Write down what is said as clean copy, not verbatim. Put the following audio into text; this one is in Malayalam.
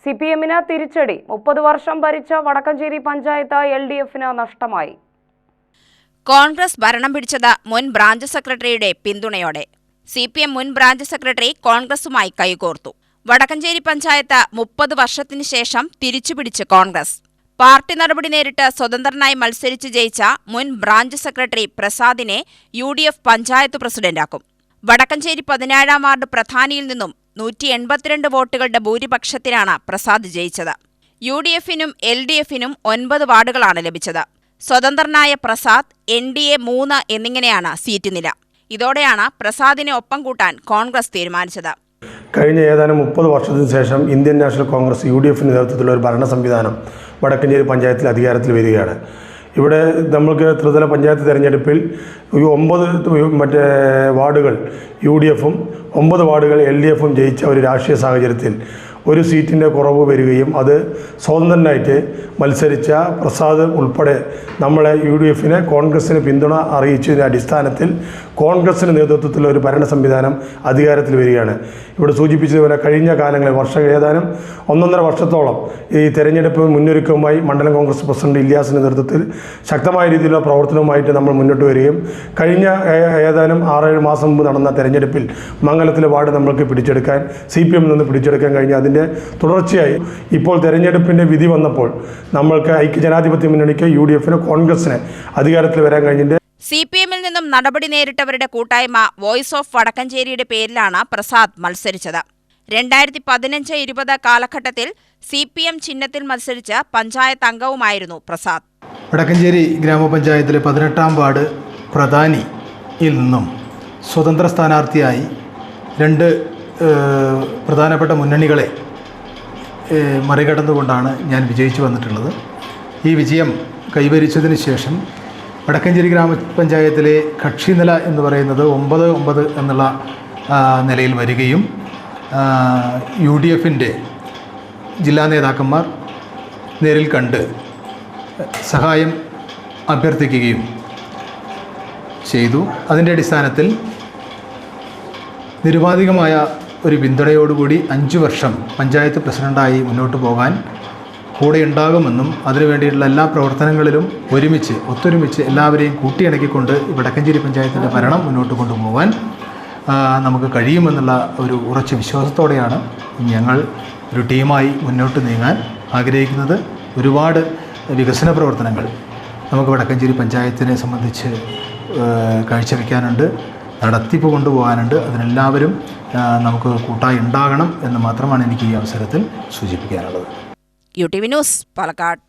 CPM-ന് തിരിച്ചടി. 30 വർഷം ഭരിച്ച വടക്കഞ്ചേരി പഞ്ചായത്ത് LDF-ന് നഷ്ടമായി. കോൺഗ്രസ് ഭരണം പിടിച്ചത് മുൻ ബ്രാഞ്ച് സെക്രട്ടറിയുടെ പിന്തുണയോടെ. CPM മുൻ ബ്രാഞ്ച് സെക്രട്ടറി കോൺഗ്രസുമായി കൈകോർത്തു. വടക്കഞ്ചേരി പഞ്ചായത്ത് 30 വർഷത്തിനു ശേഷം തിരിച്ചുപിടിച്ച് കോൺഗ്രസ്. പാർട്ടി നടപടി നേരിട്ട് സ്വതന്ത്രനായി മത്സരിച്ച് ജയിച്ച മുൻ ബ്രാഞ്ച് സെക്രട്ടറി പ്രസാദിനെ UDF പഞ്ചായത്ത് പ്രസിഡന്റാക്കും. വടക്കഞ്ചേരി 17-ാം വാർഡ് പ്രധാനിയിൽ നിന്നും 182 വോട്ടുകളുടെ ഭൂരിപക്ഷത്തിനാണ് പ്രസാദ് ജയിച്ചത്. UDF-നും LDF-നും 9 വാർഡുകളാണ് ലഭിച്ചത്. സ്വതന്ത്രനായ പ്രസാദ്, NDA 3 എന്നിങ്ങനെയാണ് സീറ്റ് നില. ഇതോടെയാണ് പ്രസാദിനെ ഒപ്പം കൂട്ടാൻ കോൺഗ്രസ് തീരുമാനിച്ചത്. കഴിഞ്ഞ ഏതാനും 30 വർഷത്തിന് ശേഷം ഇന്ത്യൻ നാഷണൽ കോൺഗ്രസ് UDF-ന്റെ നേതൃത്വത്തിലുള്ള ഒരു ഭരണ സംവിധാനം വടക്കഞ്ചേരി പഞ്ചായത്തിൽ അധികാരത്തിൽ വരികയാണ്. ഇവിടെ നമുക്ക് ത്രിതല പഞ്ചായത്ത് തെരഞ്ഞെടുപ്പിൽ 9 വാർഡുകൾ UDF-ഉം 9 വാർഡുകൾ LDF-ഉം ജയിച്ച ഒരു രാഷ്ട്രീയ സാഹചര്യത്തിൽ ഒരു സീറ്റിൻ്റെ കുറവ് വരികയും അത് സ്വതന്ത്രനായിട്ട് മത്സരിച്ച പ്രസാദ് ഉൾപ്പെടെ നമ്മളെ UDF-നെ കോൺഗ്രസിന് പിന്തുണ അറിയിച്ചതിൻ്റെ അടിസ്ഥാനത്തിൽ കോൺഗ്രസിൻ്റെ നേതൃത്വത്തിലുള്ള ഒരു ഭരണ സംവിധാനം അധികാരത്തിൽ വരികയാണ്. ഇവിടെ സൂചിപ്പിച്ചതുപോലെ കഴിഞ്ഞ കാലങ്ങളിൽ ഏതാനും 1.5 വർഷത്തോളം ഈ തെരഞ്ഞെടുപ്പ് മുന്നൊരുക്കവുമായി മണ്ഡലം കോൺഗ്രസ് പ്രസിഡന്റ് ഇല്യാസിൻ്റെ നേതൃത്വത്തിൽ ശക്തമായ രീതിയിലുള്ള പ്രവർത്തനവുമായിട്ട് നമ്മൾ മുന്നോട്ട് വരികയും കഴിഞ്ഞ ഏതാനും 6-7 മാസം മുമ്പ് നടന്ന തെരഞ്ഞെടുപ്പിൽ മംഗലത്തിലെ വാർഡ് നമ്മൾക്ക് പിടിച്ചെടുക്കാൻ CPM-ൽ നിന്ന് പിടിച്ചെടുക്കാൻ കഴിഞ്ഞ അതിൻ്റെ തുടർച്ചയായി ഇപ്പോൾ തെരഞ്ഞെടുപ്പിൻ്റെ വിധി വന്നപ്പോൾ നമ്മൾക്ക് ഐക്യജനാധിപത്യ മുന്നണിക്ക് UDF-ന് കോൺഗ്രസിന് അധികാരത്തിൽ വരാൻ കഴിഞ്ഞിട്ട് CPM-ൽ നിന്നും നടപടി നേരിട്ടവരുടെ കൂട്ടായ്മ വോയിസ് ഓഫ് വടക്കഞ്ചേരിയുടെ പേരിലാണ് പ്രസാദ് മത്സരിച്ചത്. 2015-20 കാലഘട്ടത്തിൽ CPM ചിഹ്നത്തിൽ മത്സരിച്ച് പഞ്ചായത്ത് അംഗവുമായിരുന്നു പ്രസാദ്. വടക്കഞ്ചേരി ഗ്രാമപഞ്ചായത്തിലെ 18-ാം വാർഡ് പ്രധാനിയിൽ നിന്നും സ്വതന്ത്ര സ്ഥാനാർത്ഥിയായി 2 പ്രധാനപ്പെട്ട മുന്നണികളെ മറികടന്നുകൊണ്ടാണ് ഞാൻ വിജയിച്ചു വന്നിട്ടുള്ളത്. ഈ വിജയം കൈവരിച്ചതിന് ശേഷം വടക്കഞ്ചേരി ഗ്രാമപഞ്ചായത്തിലെ കക്ഷിനില എന്ന് പറയുന്നത് 9-9 എന്നുള്ള നിലയിൽ വരികയും UDF-ൻ്റെ ജില്ലാ നേതാക്കന്മാർ നേരിൽ കണ്ട് സഹായം അഭ്യർത്ഥിക്കുകയും ചെയ്തു. അതിൻ്റെ അടിസ്ഥാനത്തിൽ നിരുപാധികമായ ഒരു പിന്തുണയോടുകൂടി 5 വർഷം പഞ്ചായത്ത് പ്രസിഡൻ്റായി മുന്നോട്ട് പോകാൻ കൂടെ ഉണ്ടാകുമെന്നും അതിനു വേണ്ടിയിട്ടുള്ള എല്ലാ പ്രവർത്തനങ്ങളിലും ഒത്തൊരുമിച്ച് എല്ലാവരെയും കൂട്ടിയിണക്കിക്കൊണ്ട് വടക്കഞ്ചേരി പഞ്ചായത്തിൻ്റെ ഭരണം മുന്നോട്ട് കൊണ്ടുപോകാൻ നമുക്ക് കഴിയുമെന്നുള്ള ഒരു ഉറച്ച വിശ്വാസത്തോടെയാണ് ഞങ്ങൾ ഒരു ടീമായി മുന്നോട്ട് നീങ്ങാൻ ആഗ്രഹിക്കുന്നത്. ഒരുപാട് വികസന പ്രവർത്തനങ്ങൾ നമുക്ക് വടക്കഞ്ചേരി പഞ്ചായത്തിനെ സംബന്ധിച്ച് കാഴ്ചവെക്കാനുണ്ട്, നടത്തിപ്പ് കൊണ്ടുപോകാനുണ്ട്. അതിനെല്ലാവരും നമുക്ക് കൂട്ടായി ഉണ്ടാകണം എന്ന് മാത്രമാണ് എനിക്ക് ഈ അവസരത്തിൽ സൂചിപ്പിക്കാനുള്ളത്. UTV news, Palakkad.